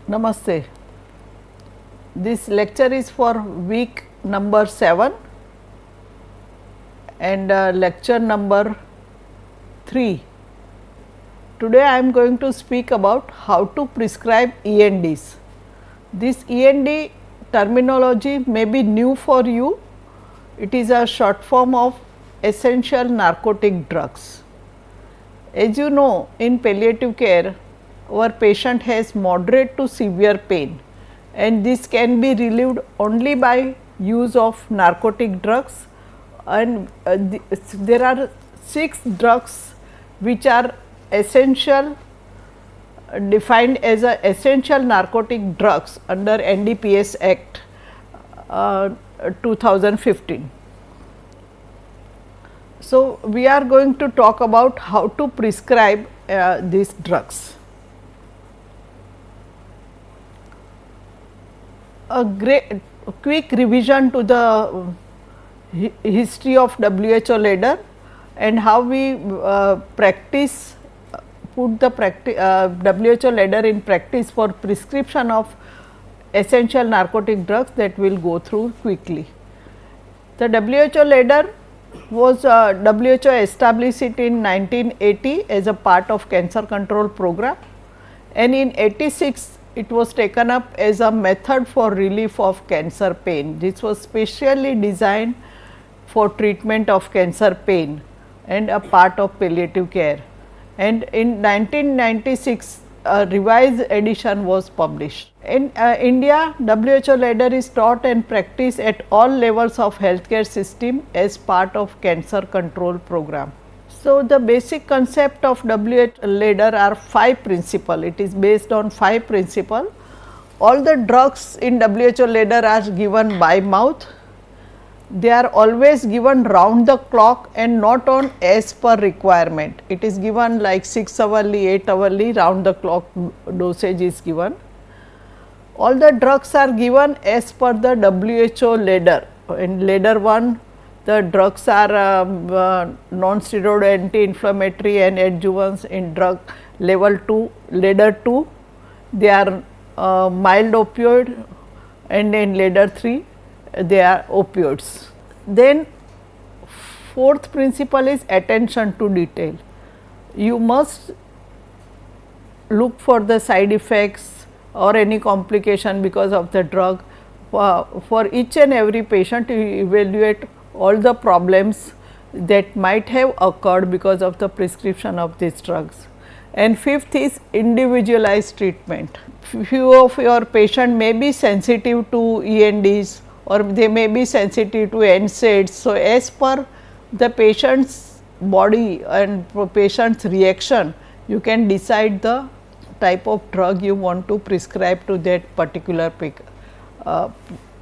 Namaste. This lecture is for week number 7 and lecture number 3. Today I am going to speak about how to prescribe ENDs. This END terminology may be new for you. It is a short form of essential narcotic drugs. As you know, in palliative care, our patient has moderate to severe pain, and this can be relieved only by use of narcotic drugs, and there are 6 drugs which are essential, defined as a essential narcotic drugs under NDPS Act 2015. So, we are going to talk about how to prescribe these drugs. A quick revision to the history of WHO ladder and how we practice, put the WHO ladder in practice for prescription of essential narcotic drugs, that we will go through quickly. The WHO ladder was WHO established it in 1980 as a part of cancer control program, and in 86 it was taken up as a method for relief of cancer pain. This was specially designed for treatment of cancer pain and a part of palliative care, and in 1996 a revised edition was published. In India, WHO ladder is taught and practiced at all levels of healthcare system as part of cancer control program. So, the basic concept of WHO ladder are 5 principles. It is based on 5 principles. All the drugs in WHO ladder are given by mouth. They are always given round the clock and not on as per requirement. It is given like 6 hourly, 8 hourly, round the clock dosage is given. All the drugs are given as per the WHO ladder. In ladder 1, the drugs are non-steroid anti-inflammatory and adjuvants. In drug level 2, ladder 2, they are mild opioid, and in ladder 3, they are opioids. Then 4th principle is attention to detail. You must look for the side effects or any complication because of the drug. For each and every patient, you evaluate all the problems that might have occurred because of the prescription of these drugs. And 5th is individualized treatment. Few of your patient may be sensitive to ENDs, or they may be sensitive to NSAIDs. So, as per the patient's body and patient's reaction, you can decide the type of drug you want to prescribe to that particular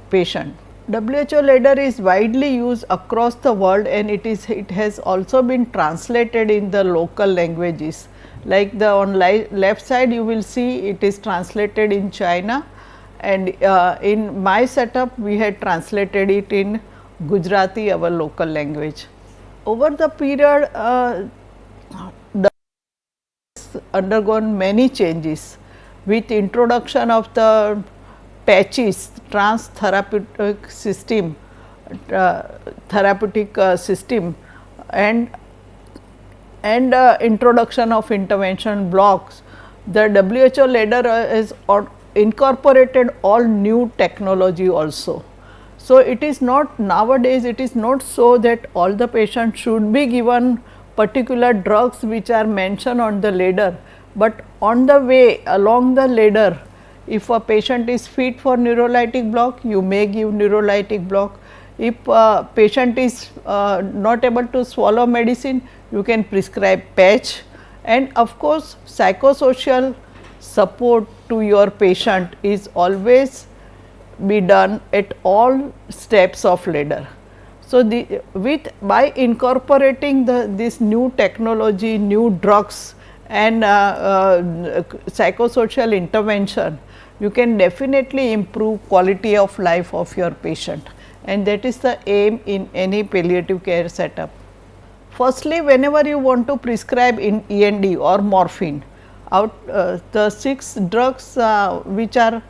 patient. WHO ladder is widely used across the world, and it has also been translated in the local languages. Like the on left side, you will see it is translated in China, and in my setup we had translated it in Gujarati, our local language. Over the period, the undergone many changes with introduction of the patches, trans therapeutic system, and introduction of intervention blocks. The WHO ladder has incorporated all new technology also. So, it is not nowadays, it is not so that all the patients should be given particular drugs which are mentioned on the ladder, but on the way along the ladder, if a patient is fit for neurolytic block, you may give neurolytic block. If a patient is not able to swallow medicine, you can prescribe patch, and of course, psychosocial support to your patient is always be done at all steps of ladder. So, by incorporating this new technology, new drugs and psychosocial intervention, you can definitely improve quality of life of your patient, and that is the aim in any palliative care setup. Firstly, whenever you want to prescribe in END or morphine, The 6 drugs which are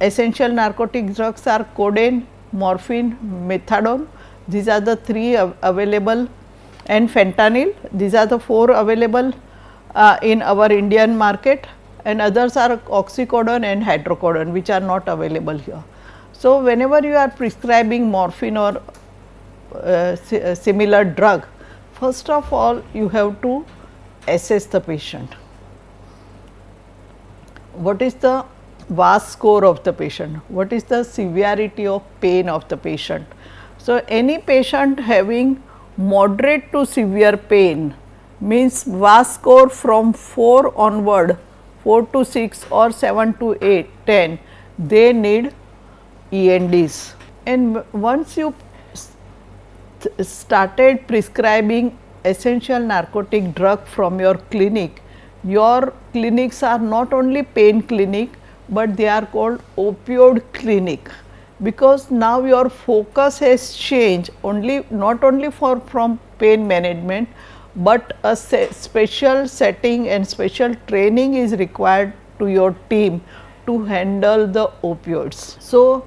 essential narcotic drugs are codeine, morphine, methadone. These are the 3 available, and fentanyl. These are the 4 available in our Indian market, and others are oxycodone and hydrocodone, which are not available here. So, whenever you are prescribing morphine or similar drug, first of all you have to assess the patient. What is the VAS score of the patient? What is the severity of pain of the patient? So, any patient having moderate to severe pain means VAS score from 4 onward, 4 to 6 or 7 to 8, 10, they need ENDs. And once you started prescribing essential narcotic drug from your clinics are not only pain clinic, but they are called opioid clinic, because now your focus has changed not only from pain management, but a special setting and special training is required to your team to handle the opioids. So,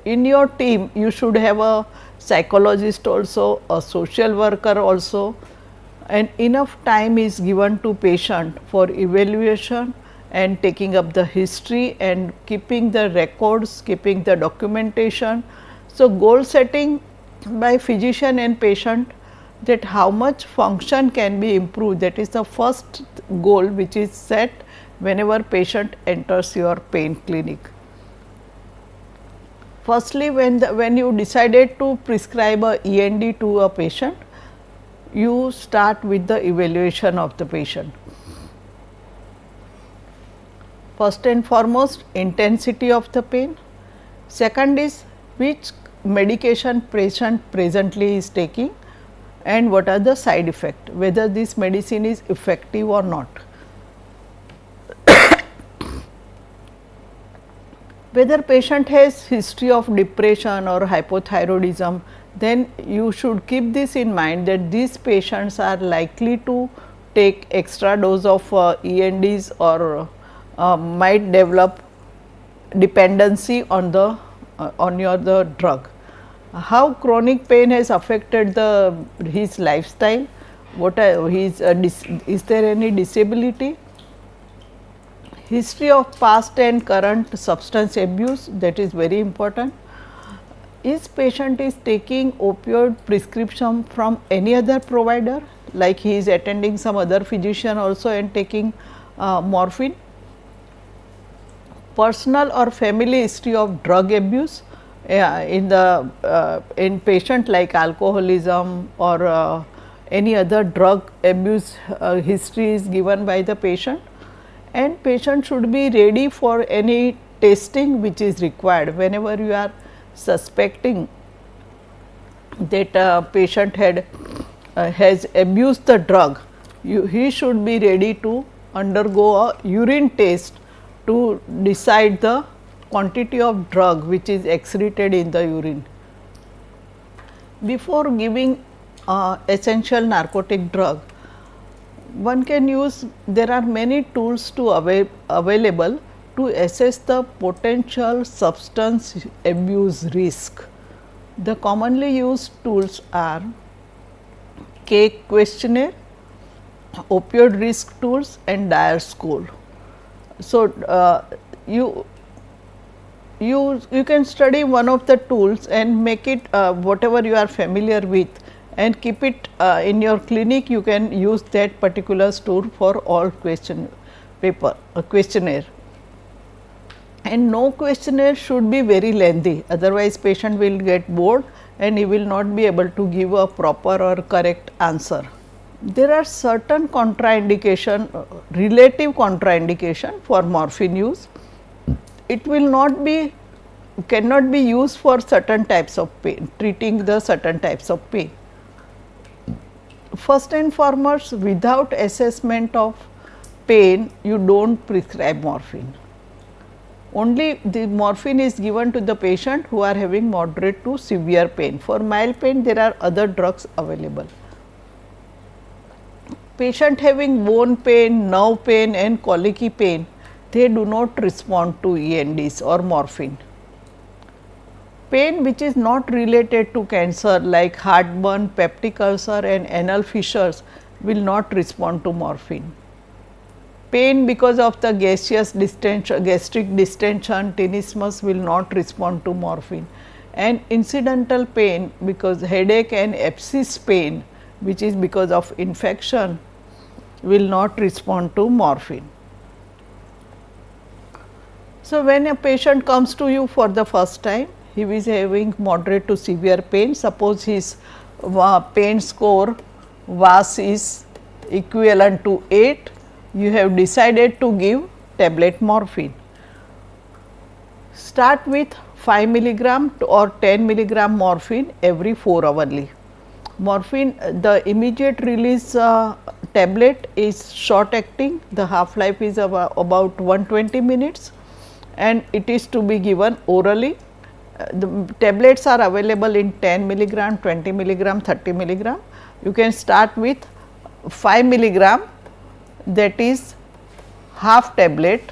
in your team you should have a psychologist also, a social worker also, and enough time is given to patient for evaluation and taking up the history and keeping the records, keeping the documentation. So, goal setting by physician and patient, that how much function can be improved, that is the first goal which is set whenever patient enters your pain clinic. Firstly, when you decided to prescribe a END to a patient, you start with the evaluation of the patient. First and foremost, intensity of the pain. Second is which medication patient presently is taking and what are the side effects, whether this medicine is effective or not. Whether patient has history of depression or hypothyroidism, then you should keep this in mind that these patients are likely to take extra dose of ENDs or might develop dependency on the drug. How chronic pain has affected his lifestyle? Is there any disability? History of past and current substance abuse, that is very important. Is patient is taking opioid prescription from any other provider, like he is attending some other physician also and taking morphine. Personal or family history of drug abuse in patient like alcoholism or any other drug abuse history is given by the patient, and patient should be ready for any testing which is required. Whenever you are suspecting that a patient has abused the drug, he should be ready to undergo a urine test to decide the quantity of drug which is excreted in the urine. Before giving essential narcotic drug, one can use, there are many tools available to assess the potential substance abuse risk. The commonly used tools are K questionnaire, opioid risk tools and Dyer score. So, you can study one of the tools and make it whatever you are familiar with and keep it in your clinic. You can use that particular tool for all questionnaire. And no questionnaire should be very lengthy, otherwise patient will get bored and he will not be able to give a proper or correct answer. There are certain contraindication, relative contraindication for morphine use. It will not be, cannot be used for certain types of pain, treating the certain types of pain. First and foremost, without assessment of pain, you do not prescribe morphine. Only the morphine is given to the patient who are having moderate to severe pain. For mild pain, there are other drugs available. Patient having bone pain, nerve pain and colicky pain, they do not respond to ENDs or morphine. Pain which is not related to cancer like heartburn, peptic ulcer and anal fissures will not respond to morphine. Pain because of the gaseous distension, gastric distension, tenesmus will not respond to morphine, and incidental pain because headache and abscess pain which is because of infection will not respond to morphine. So, when a patient comes to you for the first time, he is having moderate to severe pain, suppose his pain score VAS is equivalent to 8, you have decided to give tablet morphine. Start with 5 milligram or 10 milligram morphine every 4 hourly. Morphine, the immediate release tablet is short acting, the half life is about 120 minutes and it is to be given orally. The tablets are available in 10 milligram, 20 milligram, 30 milligram. You can start with 5 milligram, that is half tablet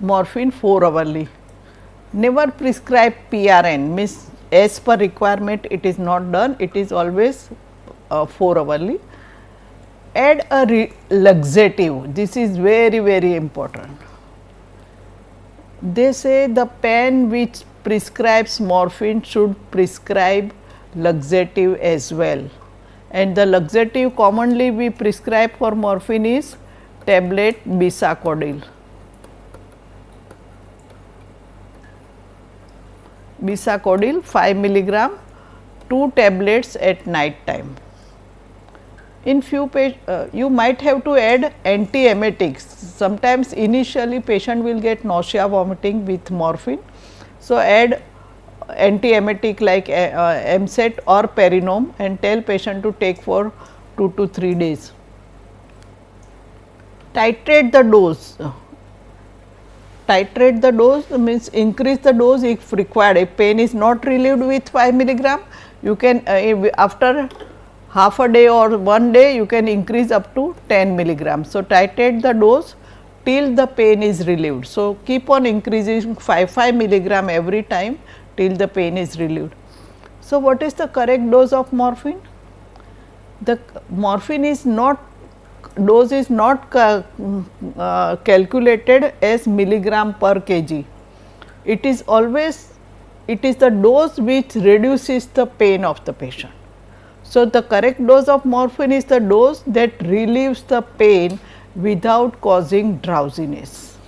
morphine 4 hourly. Never prescribe PRN, means as per requirement it is not done, it is always 4 hourly. Add a laxative, this is very important. They say the pen which prescribes morphine should prescribe laxative as well, and the laxative commonly we prescribe for morphine is tablet bisacodyl. Bisacodyl 5 milligram, 2 tablets at night time. In few you might have to add antiemetics. Sometimes initially patient will get nausea, vomiting with morphine. So, add antiemetic like MSET or Perinome and tell patient to take for 2 to 3 days. Titrate the dose. Titrate the dose means increase the dose if required. If pain is not relieved with 5 milligram, you can after half a day or 1 day you can increase up to 10 milligram. So, titrate the dose till the pain is relieved. So, keep on increasing 5 milligram every time till the pain is relieved. So, what is the correct dose of morphine? The morphine is not, dose is not calculated as milligram per kg. It is always, it is the dose which reduces the pain of the patient. So, the correct dose of morphine is the dose that relieves the pain without causing drowsiness.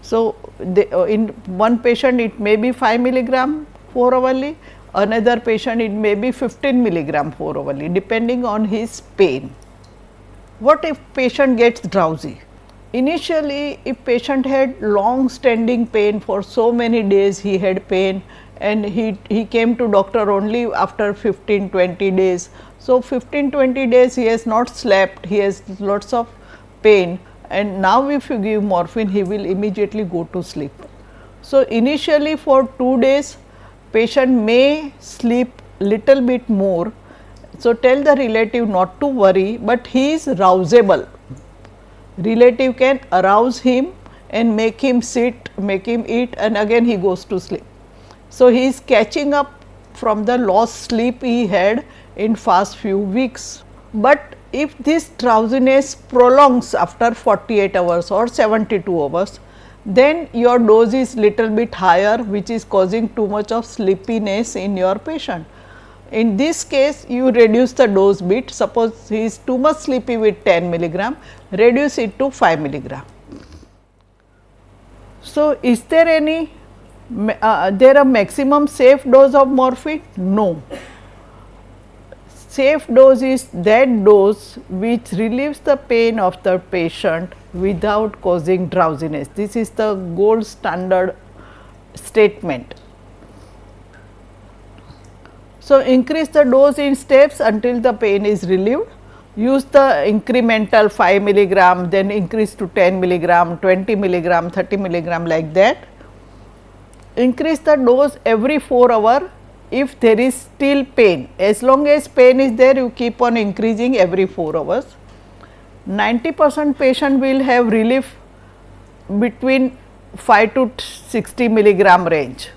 So, in one patient it may be 5 milligram 4 hourly, another patient it may be 15 milligram 4 hourly depending on his pain. What if patient gets drowsy? Initially, if patient had long standing pain for so many days, he had pain and he came to doctor only after 15-20 days. So, 15-20 days he has not slept, he has lots of pain, and now if you give morphine he will immediately go to sleep. So, initially for 2 days patient may sleep little bit more. So, tell the relative not to worry, but he is rousable. Relative can arouse him and make him sit, make him eat, and again he goes to sleep. So, he is catching up from the lost sleep he had in past few weeks. But if this drowsiness prolongs after 48 hours or 72 hours, then your dose is little bit higher, which is causing too much of sleepiness in your patient. In this case, you reduce the dose bit. Suppose he is too much sleepy with 10 milligram, reduce it to 5 milligram. So, is there any there a maximum safe dose of morphine? No. Safe dose is that dose which relieves the pain of the patient without causing drowsiness. This is the gold standard statement. So, increase the dose in steps until the pain is relieved. Use the incremental 5 milligram, then increase to 10 milligram, 20 milligram, 30 milligram like that. Increase the dose every 4 hours if there is still pain, as long as pain is there, you keep on increasing every 4 hours. 90% patient will have relief between 5 to 60 milligram range.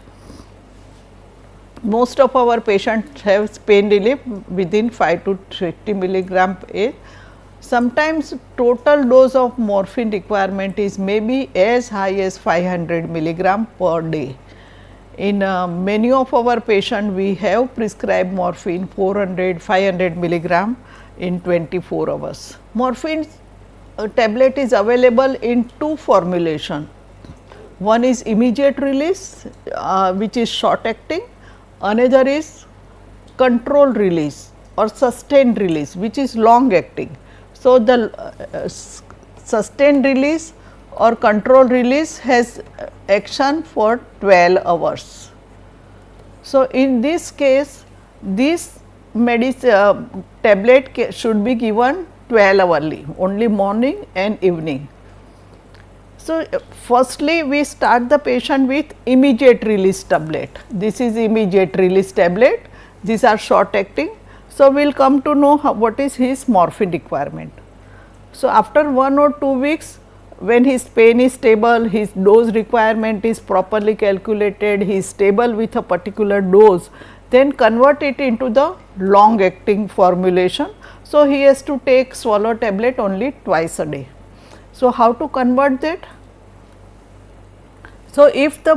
Most of our patients have pain relief within 5 to 60 milligram age. Sometimes total dose of morphine requirement is maybe as high as 500 milligram per day. In many of our patients, we have prescribed morphine 400, 500 milligram in 24 hours. Morphine tablet is available in two formulations. One is immediate release, which is short acting. Another is controlled release or sustained release, which is long acting. So, the sustained release or controlled release has action for 12 hours. So, in this case, this tablet should be given 12 hourly, only morning and evening. So, firstly we start the patient with immediate release tablet. This is immediate release tablet, these are short acting. So, we will come to know what is his morphine requirement. So, after 1 or 2 weeks, when his pain is stable, his dose requirement is properly calculated, he is stable with a particular dose, then convert it into the long acting formulation. So, he has to take swallow tablet only twice a day. So, how to convert that? So, if the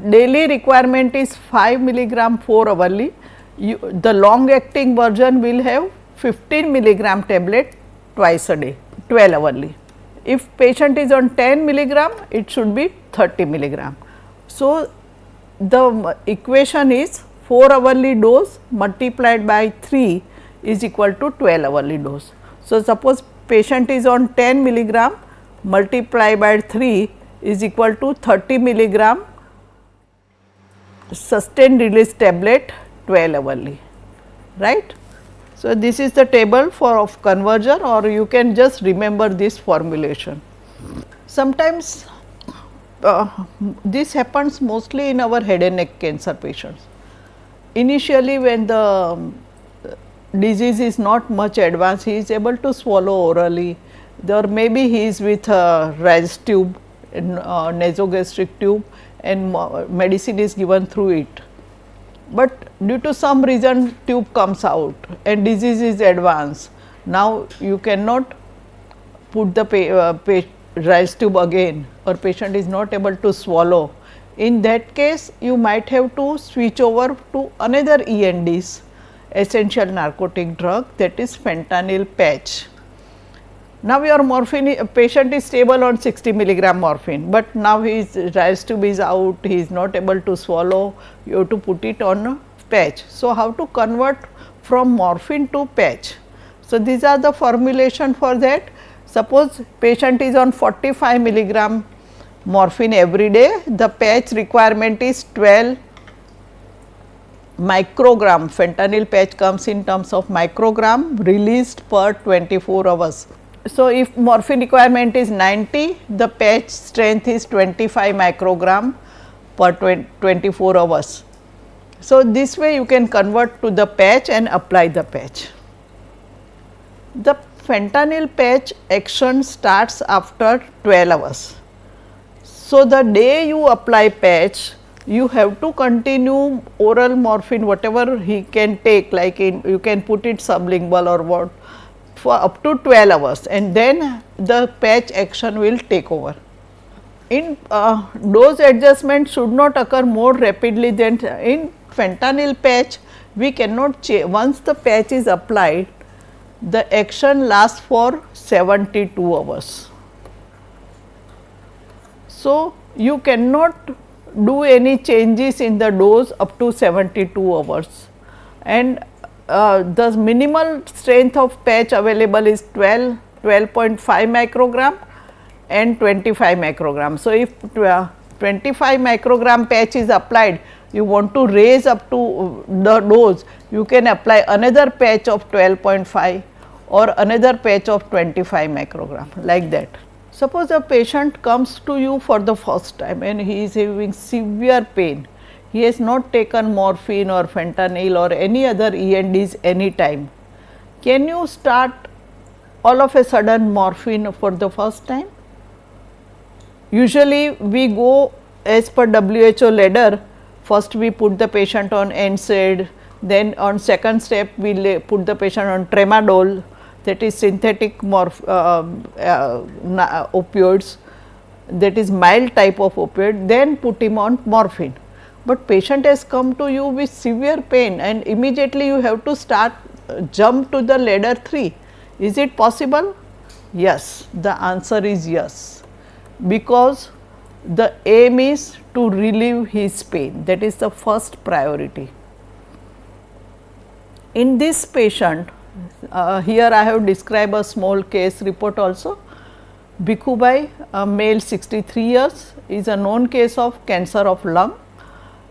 daily requirement is 5 milligram 4 hourly, the long acting version will have 15 milligram tablet twice a day, 12 hourly. If patient is on 10 milligram, it should be 30 milligram. So, the equation is 4 hourly dose multiplied by 3 is equal to 12 hourly dose. So, suppose patient is on 10 milligram multiplied by 3 is equal to 30 milligram sustained release tablet 12 hourly, right. So, this is the table of conversion, or you can just remember this formulation. Sometimes this happens mostly in our head and neck cancer patients. Initially when the disease is not much advanced, he is able to swallow orally, or maybe he is with a RAS tube, nasogastric tube, and medicine is given through it. But due to some reason tube comes out and disease is advanced. Now, you cannot put the RAS tube again, or patient is not able to swallow. In that case, you might have to switch over to another ENDs, essential narcotic drug, that is fentanyl patch. Now, your morphine patient is stable on 60 milligram morphine, but now his RAS tube is out, he is not able to swallow, you have to put it on a patch. So, how to convert from morphine to patch? So, these are the formulation for that. Suppose patient is on 45 milligram morphine every day, the patch requirement is 12 microgram. Fentanyl patch comes in terms of microgram released per 24 hours. So, if morphine requirement is 90, the patch strength is 25 microgram per 24 hours. So, this way you can convert to the patch and apply the patch. The fentanyl patch action starts after 12 hours. So, the day you apply patch, you have to continue oral morphine, whatever he can take, like you can put it sublingual or what, for up to 12 hours, and then the patch action will take over. In dose adjustment should not occur more rapidly than in fentanyl patch. We cannot change, once the patch is applied, the action lasts for 72 hours. So, you cannot do any changes in the dose up to 72 hours, and the minimal strength of patch available is 12.5 microgram and 25 microgram. So, if 25 microgram patch is applied, you want to raise up to the dose, you can apply another patch of 12.5 or another patch of 25 microgram, like that. Suppose a patient comes to you for the first time and he is having severe pain. he has not taken morphine or fentanyl or any other ENDs any time. Can you start all of a sudden morphine for the first time? Usually we go as per WHO ladder, first we put the patient on NSAID, then on second step we put the patient on tramadol, that is synthetic opioids, that is mild type of opioid, then put him on morphine. But patient has come to you with severe pain and immediately you have to start jump to the ladder 3. Is it possible? Yes, the answer is yes, because the aim is to relieve his pain, that is the first priority. In this patient, here I have described a small case report also. Bhikubai, a male 63 years, is a known case of cancer of lung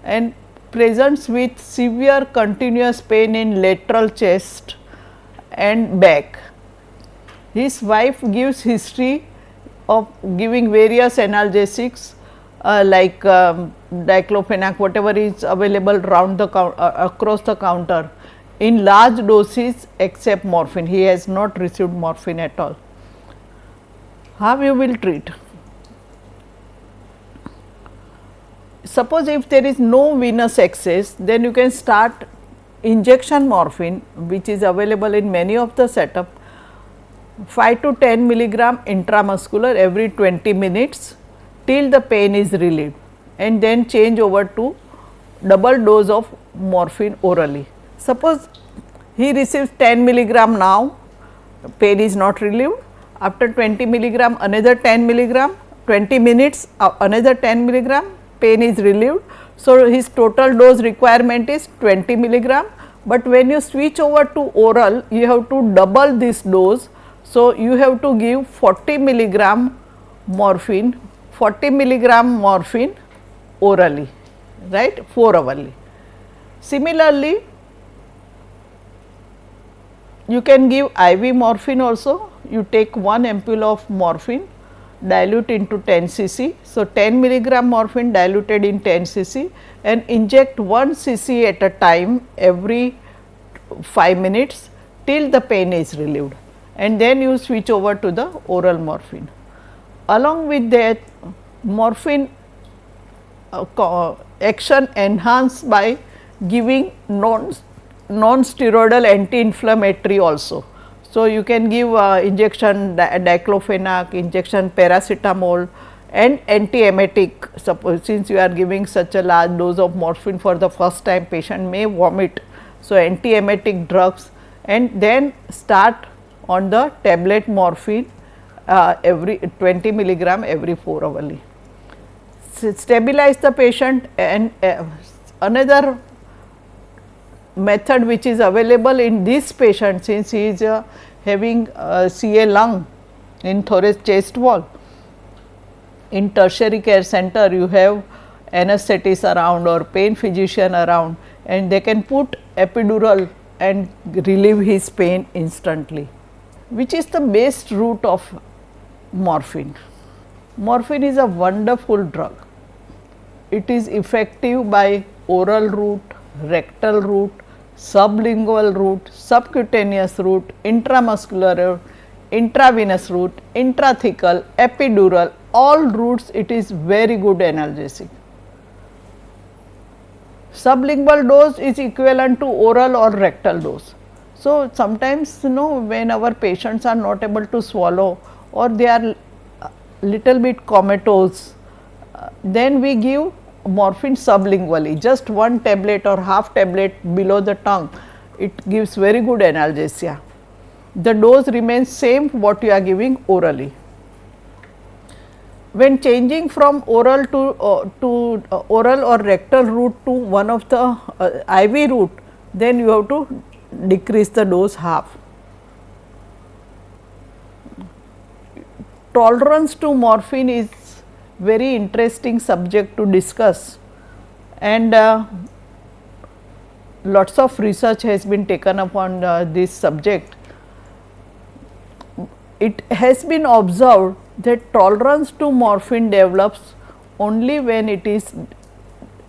and presents with severe continuous pain in lateral chest and back. His wife gives history of giving various analgesics like diclofenac, whatever is available around the across the counter in large doses except morphine. He has not received morphine at all. How you will treat? Suppose if there is no venous access, then you can start injection morphine, which is available in many of the setup, 5 to 10 milligram intramuscular every 20 minutes till the pain is relieved, and then change over to double dose of morphine orally. Suppose he receives 10 milligram now, pain is not relieved, after 20 milligram another 10 milligram, 20 minutes another 10 milligram, pain is relieved. So, his total dose requirement is 20 milligram, but when you switch over to oral, you have to double this dose. So, you have to give 40 milligram morphine, 40 milligram morphine orally, right, 4 hourly. Similarly, you can give IV morphine also. You take 1 ampule of morphine, dilute into 10 cc. So, 10 milligram morphine diluted in 10 cc and inject 1 cc at a time every 5 minutes till the pain is relieved, and then you switch over to the oral morphine. Along with that, morphine action enhanced by giving non-steroidal anti-inflammatory also. So, you can give injection diclofenac, injection paracetamol and antiemetic. Suppose since you are giving such a large dose of morphine for the first time, patient may vomit. So, antiemetic drugs, and then start on the tablet morphine every 20 milligram every 4 hourly. Stabilize the patient, and another method which is available in this patient, since he is having CA lung in thorax chest wall. In tertiary care center, you have anesthetist around or pain physician around, and they can put epidural and relieve his pain instantly. Which is the best route of morphine? Morphine is a wonderful drug. It is effective by oral route, rectal route, sublingual route, subcutaneous route, intramuscular route, intravenous route, intrathecal, epidural, all routes it is very good analgesic. Sublingual dose is equivalent to oral or rectal dose. So, sometimes when our patients are not able to swallow or they are little bit comatose, then we give morphine sublingually, just 1 tablet or half tablet below the tongue. It gives very good analgesia. The dose remains same what you are giving orally. When changing from oral to oral or rectal route to one of the IV route, then you have to decrease the dose half. Tolerance to morphine is very interesting subject to discuss, and lots of research has been taken upon this subject. It has been observed that tolerance to morphine develops only when it is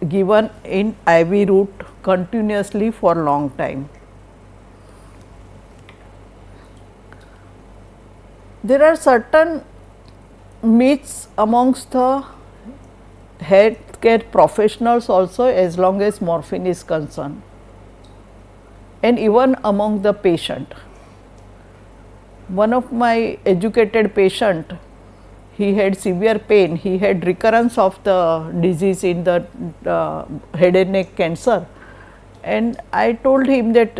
given in IV route continuously for long time. There are certain myths amongst the healthcare professionals also, as long as morphine is concerned, and even among the patient. One of my educated patient, he had severe pain, he had recurrence of the disease in the head and neck cancer, and I told him that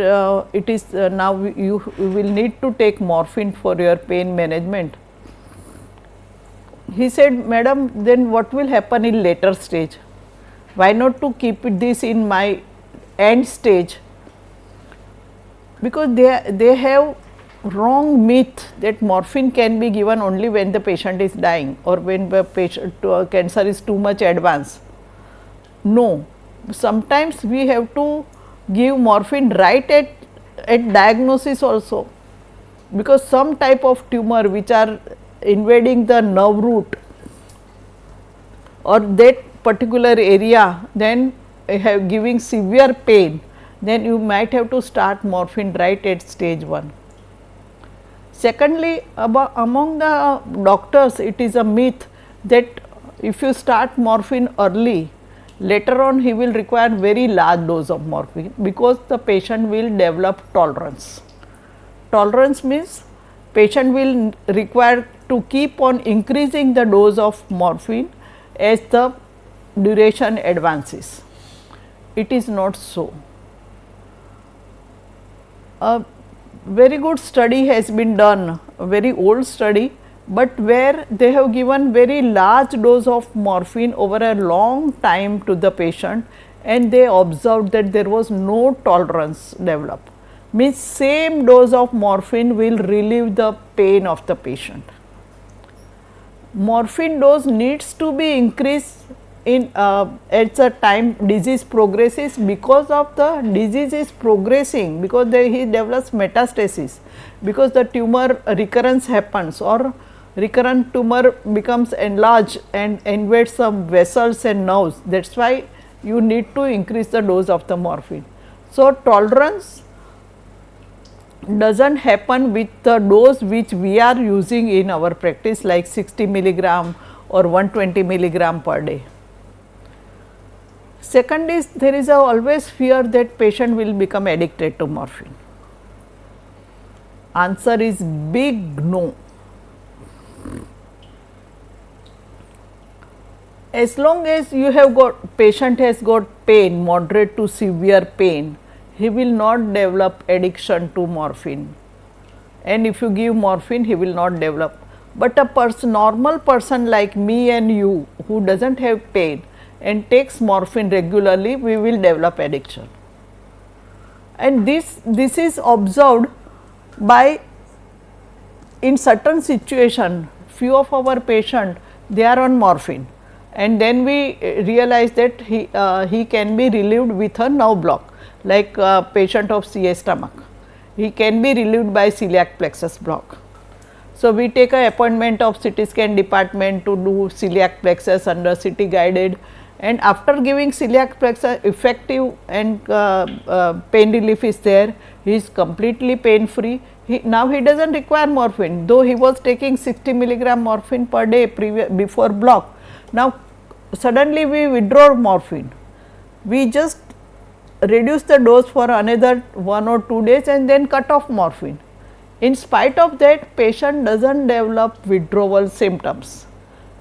it is now you will need to take morphine for your pain management. He said, "Madam, then what will happen in later stage? Why not to keep this in my end stage?" Because they have wrong myth that morphine can be given only when the patient is dying or when the patient cancer is too much advanced. No, sometimes we have to give morphine right at diagnosis also, because some type of tumor which are invading the nerve root or that particular area, then have giving severe pain, then you might have to start morphine right at stage 1. Secondly, among the doctors, it is a myth that if you start morphine early, later on he will require very large dose of morphine, because the patient will develop tolerance. Tolerance means patient will require to keep on increasing the dose of morphine as the duration advances. It is not so. A very good study has been done, a very old study, but where they have given very large dose of morphine over a long time to the patient, and they observed that there was no tolerance developed. Means same dose of morphine will relieve the pain of the patient. Morphine dose needs to be increased in at the time disease progresses, because of the disease is progressing, because he develops metastasis, because the tumor recurrence happens or recurrent tumor becomes enlarged and invades some vessels and nerves. That is why you need to increase the dose of the morphine. So, tolerance does not happen with the dose which we are using in our practice, like 60 milligram or 120 milligram per day. Second is, there is always fear that patient will become addicted to morphine. Answer is big no. As long as you have got, patient has got pain, moderate to severe pain, he will not develop addiction to morphine, and if you give morphine, he will not develop. But a normal person like me and you, who does not have pain and takes morphine regularly, we will develop addiction. And this is observed by, in certain situation, few of our patients, they are on morphine, and then we realize that he can be relieved with a nerve block, like a patient of CA stomach, he can be relieved by celiac plexus block. So, we take a appointment of CT scan department to do celiac plexus under CT guided, and after giving celiac plexus, effective and pain relief is there, he is completely pain free. Now he does not require morphine, though he was taking 60 milligram morphine per day before block. Now suddenly we withdraw morphine, we just reduce the dose for another 1 or 2 days and then cut off morphine. In spite of that, patient does not develop withdrawal symptoms.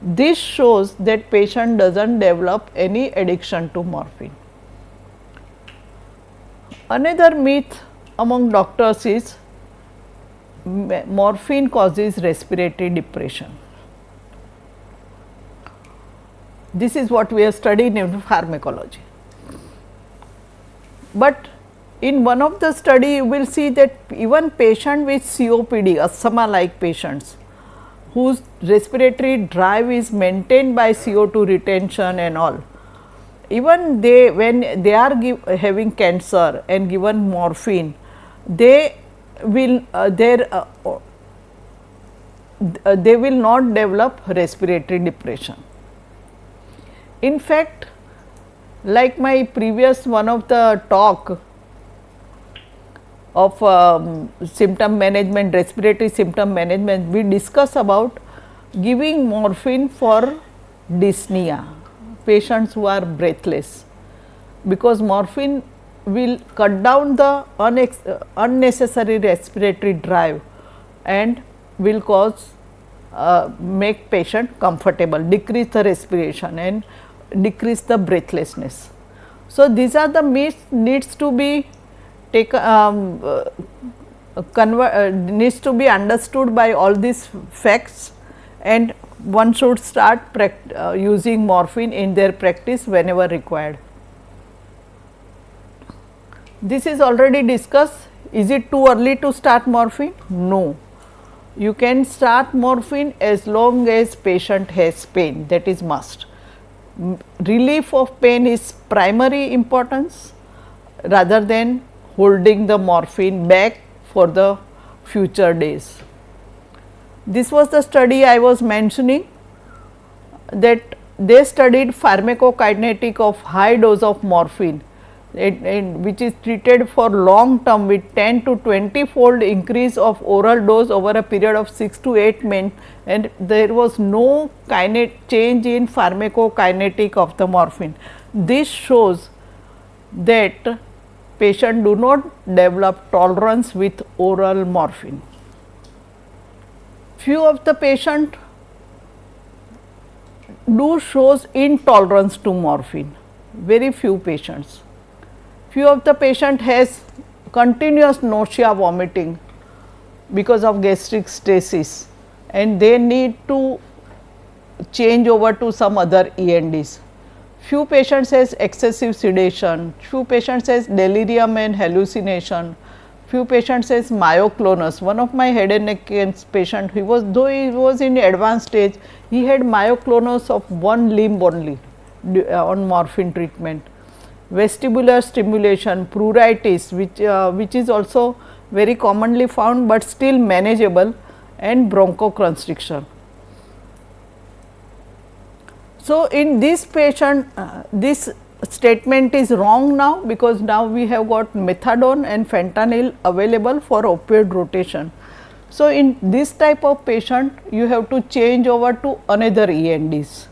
This shows that patient does not develop any addiction to morphine. Another myth among doctors is morphine causes respiratory depression. This is what we have studied in pharmacology. But in one of the study, you will see that even patient with COPD, asthma like patients, whose respiratory drive is maintained by CO2 retention and all, even they, when they are having cancer and given morphine, they will they will not develop respiratory depression. In fact, Like my previous one of the talk of symptom management, respiratory symptom management, we discuss about giving morphine for dyspnea, patients who are breathless, because morphine will cut down the unnecessary respiratory drive and will cause make patient comfortable, decrease the respiration and decrease the breathlessness. So, these are the myths needs to be taken needs to be understood by all these facts, and one should start using morphine in their practice whenever required. This is already discussed. Is it too early to start morphine? No. You can start morphine as long as patient has pain, that is must. Relief of pain is primary importance rather than holding the morphine back for the future days. This was the study I was mentioning, that they studied pharmacokinetic of high dose of morphine, which is treated for long term with 10 to 20 fold increase of oral dose over a period of 6 to 8 months, and there was no change in pharmacokinetic of the morphine. This shows that patient do not develop tolerance with oral morphine. Few of the patient do shows intolerance to morphine, very few patients. Few of the patient has continuous nausea, vomiting because of gastric stasis, and they need to change over to some other ENDs. Few patients has excessive sedation, few patients has delirium and hallucination, few patients has myoclonus. One of my head and neck cancer patient, though he was in advanced stage, he had myoclonus of one limb only on morphine treatment. Vestibular stimulation, pruritus, which is also very commonly found but still manageable, and bronchoconstriction. So, in this patient this statement is wrong now, because now we have got methadone and fentanyl available for opioid rotation. So, in this type of patient you have to change over to another ENDs,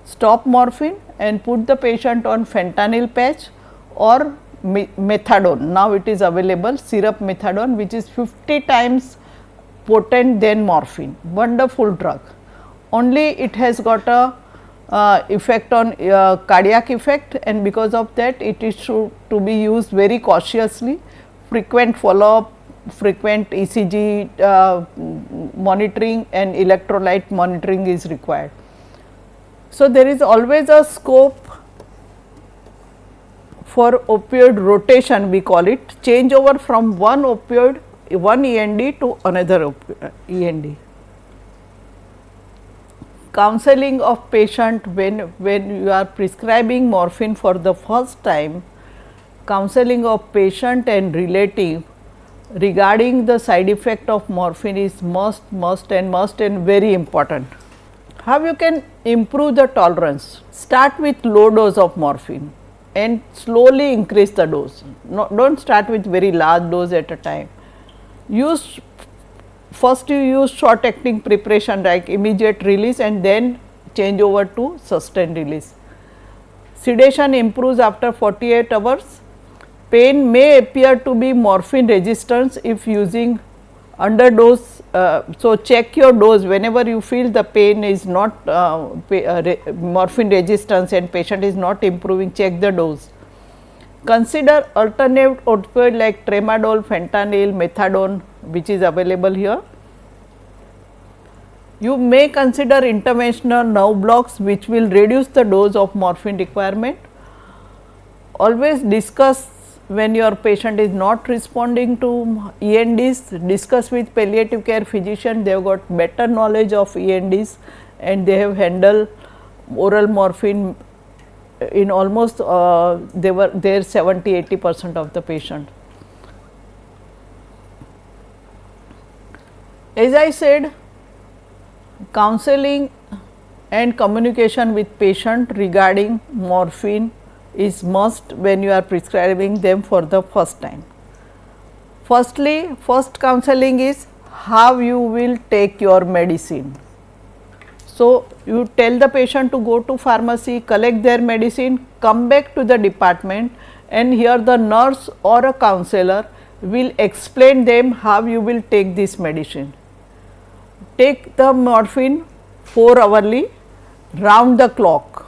stop morphine and put the patient on fentanyl patch or methadone. Now, it is available syrup methadone, which is 50 times potent than morphine, wonderful drug. Only it has got a effect on cardiac effect, and because of that it is to be used very cautiously. Frequent follow up, frequent ECG monitoring and electrolyte monitoring is required. So, there is always a scope for opioid rotation, we call it, change over from one opioid, one END to another END. Counseling of patient when you are prescribing morphine for the first time, counseling of patient and relative regarding the side effect of morphine is must and very important. How you can improve the tolerance? Start with low dose of morphine and slowly increase the dose. No, don't start with very large dose at a time. First you use short acting preparation like immediate release and then change over to sustained release. Sedation improves after 48 hours. Pain may appear to be morphine resistance if using underdose. So, check your dose whenever you feel the pain is not morphine resistance and patient is not improving, check the dose. Consider alternate opioid like tramadol, fentanyl, methadone, which is available here. You may consider interventional nerve blocks, which will reduce the dose of morphine requirement. Always discuss when your patient is not responding to ENDs, discuss with palliative care physician, they have got better knowledge of ENDs and they have handled oral morphine in almost they were there 70-80% of the patient. As I said, counseling and communication with patient regarding morphine is must when you are prescribing them for the first time. Firstly, first counseling is how you will take your medicine. So, you tell the patient to go to pharmacy, collect their medicine, come back to the department, and here the nurse or a counselor will explain them how you will take this medicine. Take the morphine 4 hourly round the clock.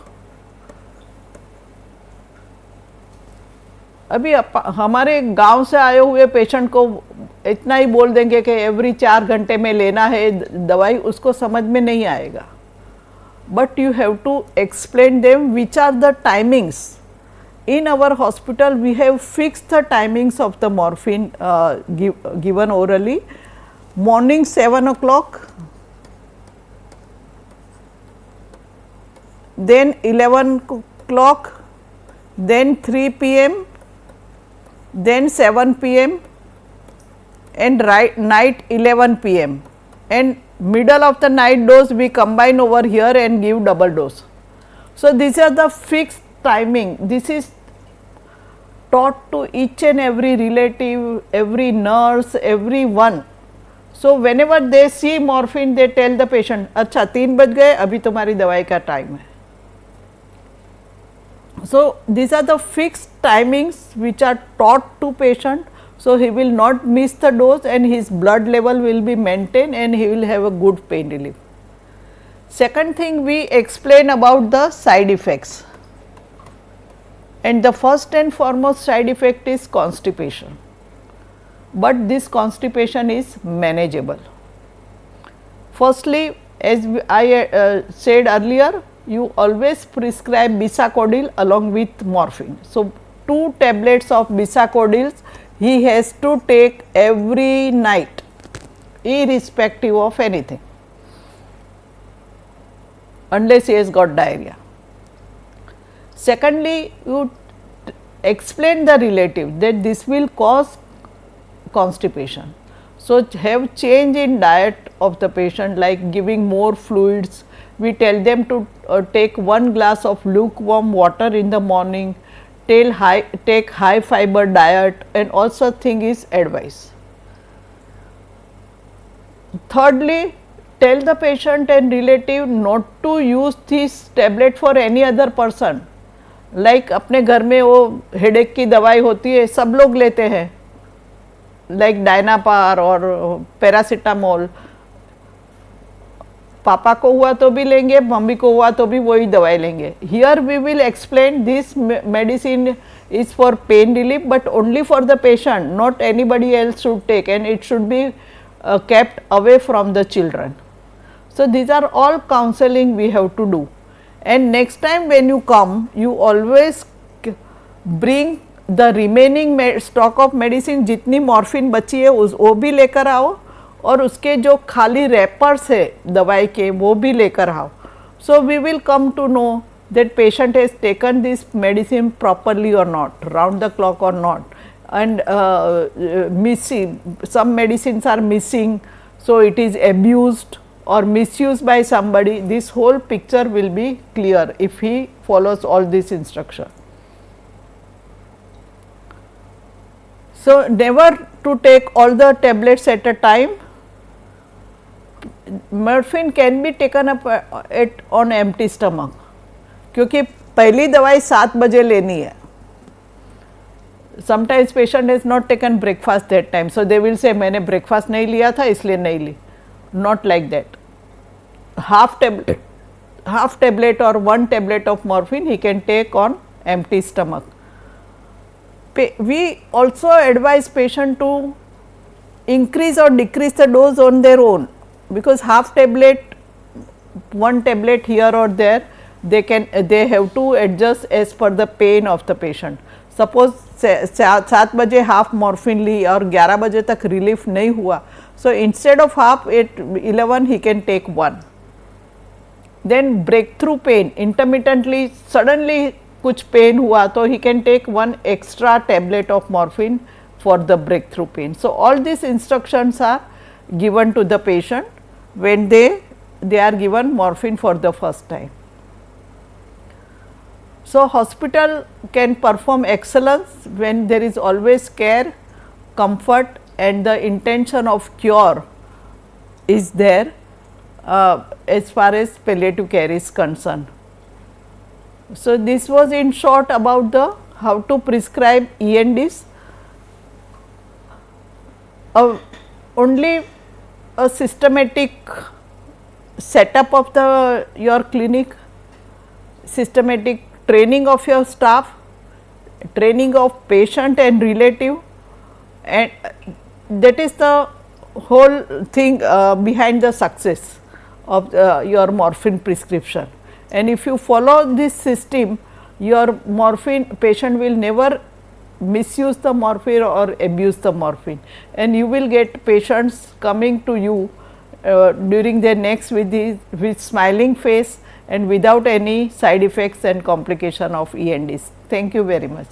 अभी हमारे गांव से आए हुए patient को इतना ही बोल देंगे कि एवरी 4 घंटे में लेना है दवाई, उसको समझ में नहीं आएगा. But you have to explain them which are the timings. In our hospital we have fixed the timings of the morphine given orally. Morning 7 o'clock, then 11 o'clock, then 3 p.m., then 7 p.m. and night 11 p.m. and middle of the night dose we combine over here and give double dose. So, these are the fixed timing. This is taught to each and every relative, every nurse, everyone. So, whenever they see morphine they tell the patient, अच्छा 3 बज गए अभी तुम्हारी दवाई का time है. So, these are the fixed timings which are taught to patient. So, he will not miss the dose and his blood level will be maintained and he will have a good pain relief. Second thing, we explain about the side effects, and the first and foremost side effect is constipation, but this constipation is manageable. Firstly, as I said earlier, you always prescribe bisacodyl along with morphine. So, 2 tablets of bisacodyls he has to take every night irrespective of anything, unless he has got diarrhea. Secondly, you explain the relative that this will cause constipation. So, have change in diet of the patient, like giving more fluids. We tell them to take 1 glass of lukewarm water in the morning, take high fiber diet, and also thing is advice. Thirdly, tell the patient and relative not to use this tablet for any other person. Like अपने घर में वो headache की दवाई होती है, सब लोग लेते हैं, like डायनापार और पैरासीटामोल. पापा को हुआ तो भी लेंगे, मम्मी को हुआ तो भी वही दवाई लेंगे. Here we will explain this medicine is for pain relief, but only for the patient, not anybody else should take, and it should be kept away from the children. So, these are all counseling we have to do, and next time when you come, you always bring the remaining stock of medicine. जितनी morphine बची है वो भी लेकर आओ, और उसके जो खाली रैपर्स है दवाई के वो भी लेकर आओ. So, we will come to know that patient has taken this medicine properly or not, round the clock or not, and missing, some medicines are missing, so it is abused or misused by somebody. This whole picture will be clear if he follows all this instruction. So, never to take all the tablets at a time. Morphine can be taken up on empty stomach, क्योंकि पहली दवाई 7 बजे लेनी है. Sometimes patient has not taken breakfast that time, so they will say मैंने breakfast नहीं लिया था इसलिए नहीं ली. Not like that. Half tablet or 1 tablet of morphine he can take on empty stomach. We also advise patient to increase or decrease the dose on their own, because half tablet, 1 tablet here or there, they have to adjust as per the pain of the patient. Suppose 7 बजे half morphine ली और 11 बजे तक relief नहीं हुआ, so instead of half at 11 he can take 1. Then breakthrough pain, intermittently suddenly कुछ pen हुआ तो he can take 1 extra tablet of morphine for the breakthrough pain. So, all these instructions are given to the patient when they are given morphine for the first time. So, hospital can perform excellence when there is always care, comfort and the intention of cure is there as far as palliative care is concerned. So, this was in short about the how to prescribe ENDs. Only a systematic setup of your clinic, systematic training of your staff, training of patient and relative, and that is the whole thing behind the success of your morphine prescription. And if you follow this system, your morphine patient will never misuse the morphine or abuse the morphine, and you will get patients coming to you during their next visit with smiling face and without any side effects and complication of ENDs. Thank you very much.